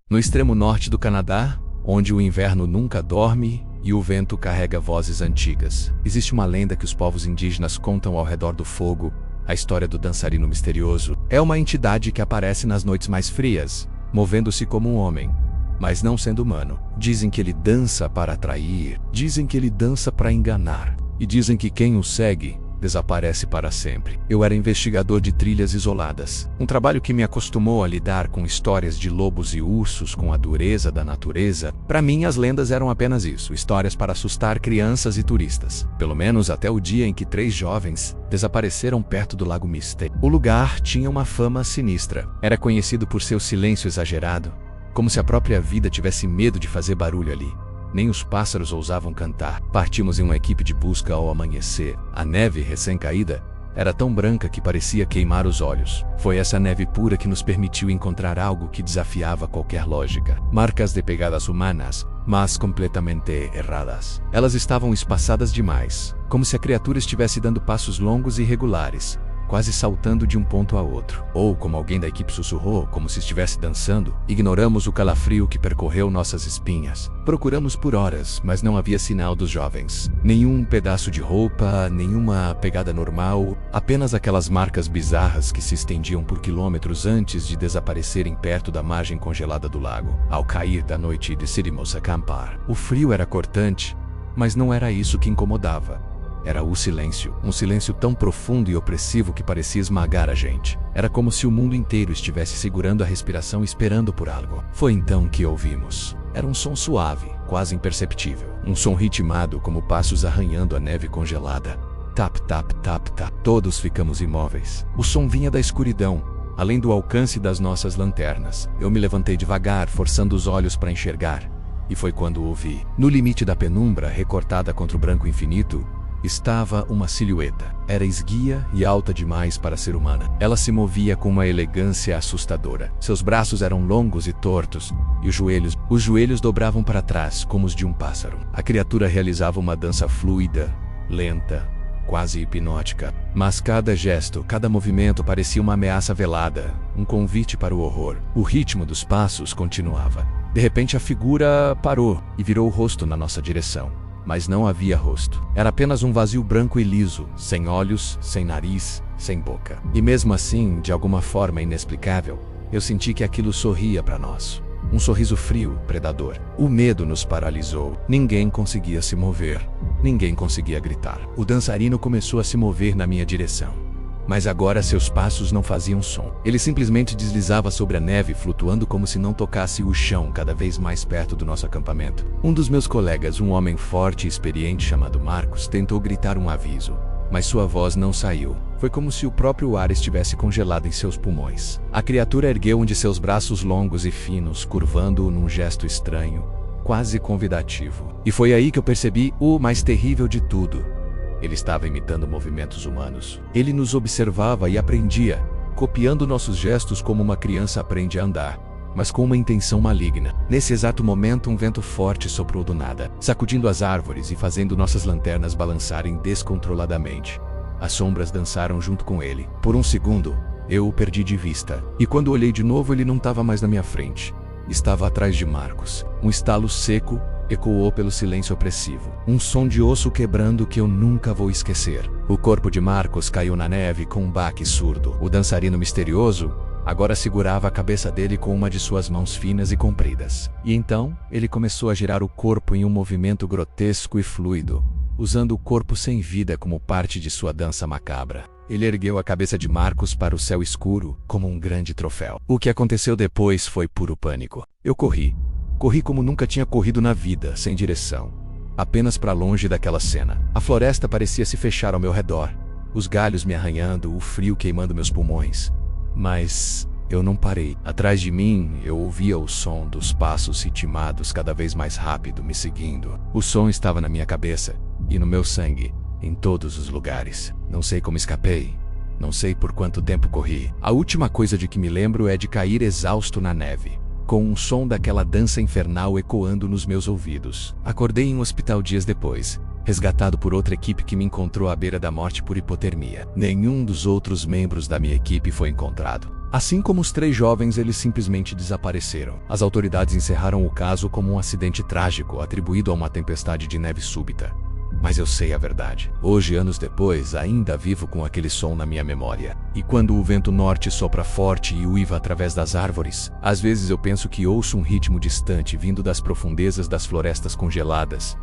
No extremo norte do Canadá, onde o inverno nunca dorme e o vento carrega vozes antigas, existe uma lenda que os povos indígenas contam ao redor do fogo, a história do dançarino misterioso. É uma entidade que aparece nas noites mais frias, movendo-se como um homem, mas não sendo humano. Dizem que ele dança para atrair, dizem que ele dança para enganar, e dizem que quem o segue desaparece para sempre. Eu era investigador de trilhas isoladas, um trabalho que me acostumou a lidar com histórias de lobos e ursos, com a dureza da natureza. Para mim, as lendas eram apenas isso, histórias para assustar crianças e turistas. Pelo menos até o dia em que 3 jovens desapareceram perto do Lago Mystic. O lugar tinha uma fama sinistra. Era conhecido por seu silêncio exagerado, como se a própria vida tivesse medo de fazer barulho ali. Nem os pássaros ousavam cantar. Partimos em uma equipe de busca ao amanhecer. A neve recém-caída era tão branca que parecia queimar os olhos. Foi essa neve pura que nos permitiu encontrar algo que desafiava qualquer lógica. Marcas de pegadas humanas, mas completamente erradas. Elas estavam espaçadas demais, como se a criatura estivesse dando passos longos e irregulares, quase saltando de um ponto a outro. Ou, como alguém da equipe sussurrou, como se estivesse dançando. Ignoramos o calafrio que percorreu nossas espinhas. Procuramos por horas, mas não havia sinal dos jovens. Nenhum pedaço de roupa, nenhuma pegada normal, apenas aquelas marcas bizarras que se estendiam por quilômetros antes de desaparecerem perto da margem congelada do lago. Ao cair da noite, decidimos acampar. O frio era cortante, mas não era isso que incomodava. Era o silêncio, um silêncio tão profundo e opressivo que parecia esmagar a gente. Era como se o mundo inteiro estivesse segurando a respiração esperando por algo. Foi então que ouvimos. Era um som suave, quase imperceptível. Um som ritmado como passos arranhando a neve congelada. Tap, tap, tap, tap. Todos ficamos imóveis. O som vinha da escuridão, além do alcance das nossas lanternas. Eu me levantei devagar, forçando os olhos para enxergar. E foi quando ouvi. No limite da penumbra, recortada contra o branco infinito, estava uma silhueta. Era esguia e alta demais para ser humana. Ela se movia com uma elegância assustadora. Seus braços eram longos e tortos, e os joelhos dobravam para trás, como os de um pássaro. A criatura realizava uma dança fluida, lenta, quase hipnótica. Mas cada gesto, cada movimento parecia uma ameaça velada, um convite para o horror. O ritmo dos passos continuava. De repente a figura parou e virou o rosto na nossa direção. Mas não havia rosto. Era apenas um vazio branco e liso, sem olhos, sem nariz, sem boca. E mesmo assim, de alguma forma inexplicável, eu senti que aquilo sorria para nós. Um sorriso frio, predador. O medo nos paralisou. Ninguém conseguia se mover. Ninguém conseguia gritar. O dançarino começou a se mover na minha direção. Mas agora seus passos não faziam som. Ele simplesmente deslizava sobre a neve, flutuando como se não tocasse o chão, cada vez mais perto do nosso acampamento. Um dos meus colegas, um homem forte e experiente chamado Marcos, tentou gritar um aviso, mas sua voz não saiu. Foi como se o próprio ar estivesse congelado em seus pulmões. A criatura ergueu um de seus braços longos e finos, curvando-o num gesto estranho, quase convidativo. E foi aí que eu percebi o mais terrível de tudo. Ele estava imitando movimentos humanos. Ele nos observava e aprendia, copiando nossos gestos como uma criança aprende a andar, mas com uma intenção maligna. Nesse exato momento, um vento forte soprou do nada, sacudindo as árvores e fazendo nossas lanternas balançarem descontroladamente. As sombras dançaram junto com ele. Por um segundo, eu o perdi de vista. E quando olhei de novo, ele não estava mais na minha frente. Estava atrás de Marcos. Um estalo seco ecoou pelo silêncio opressivo. Um som de osso quebrando que eu nunca vou esquecer. O corpo de Marcos caiu na neve com um baque surdo. O dançarino misterioso agora segurava a cabeça dele com uma de suas mãos finas e compridas. E então, ele começou a girar o corpo em um movimento grotesco e fluido, usando o corpo sem vida como parte de sua dança macabra. Ele ergueu a cabeça de Marcos para o céu escuro, como um grande troféu. O que aconteceu depois foi puro pânico. Eu corri. Corri como nunca tinha corrido na vida, sem direção. Apenas para longe daquela cena. A floresta parecia se fechar ao meu redor, os galhos me arranhando, o frio queimando meus pulmões. Mas eu não parei. Atrás de mim, eu ouvia o som dos passos ritmados cada vez mais rápido, me seguindo. O som estava na minha cabeça e no meu sangue, em todos os lugares. Não sei como escapei. Não sei por quanto tempo corri. A última coisa de que me lembro é de cair exausto na neve, com um som daquela dança infernal ecoando nos meus ouvidos. Acordei em um hospital dias depois, resgatado por outra equipe que me encontrou à beira da morte por hipotermia. Nenhum dos outros membros da minha equipe foi encontrado. Assim como os 3 jovens, eles simplesmente desapareceram. As autoridades encerraram o caso como um acidente trágico atribuído a uma tempestade de neve súbita. Mas eu sei a verdade. Hoje, anos depois, ainda vivo com aquele som na minha memória. E quando o vento norte sopra forte e uiva através das árvores, às vezes eu penso que ouço um ritmo distante vindo das profundezas das florestas congeladas.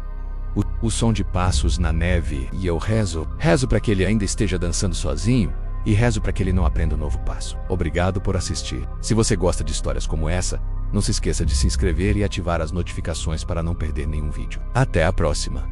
O som de passos na neve, e eu rezo para que ele ainda esteja dançando sozinho, e rezo para que ele não aprenda um novo passo. Obrigado por assistir. Se você gosta de histórias como essa, não se esqueça de se inscrever e ativar as notificações para não perder nenhum vídeo. Até a próxima!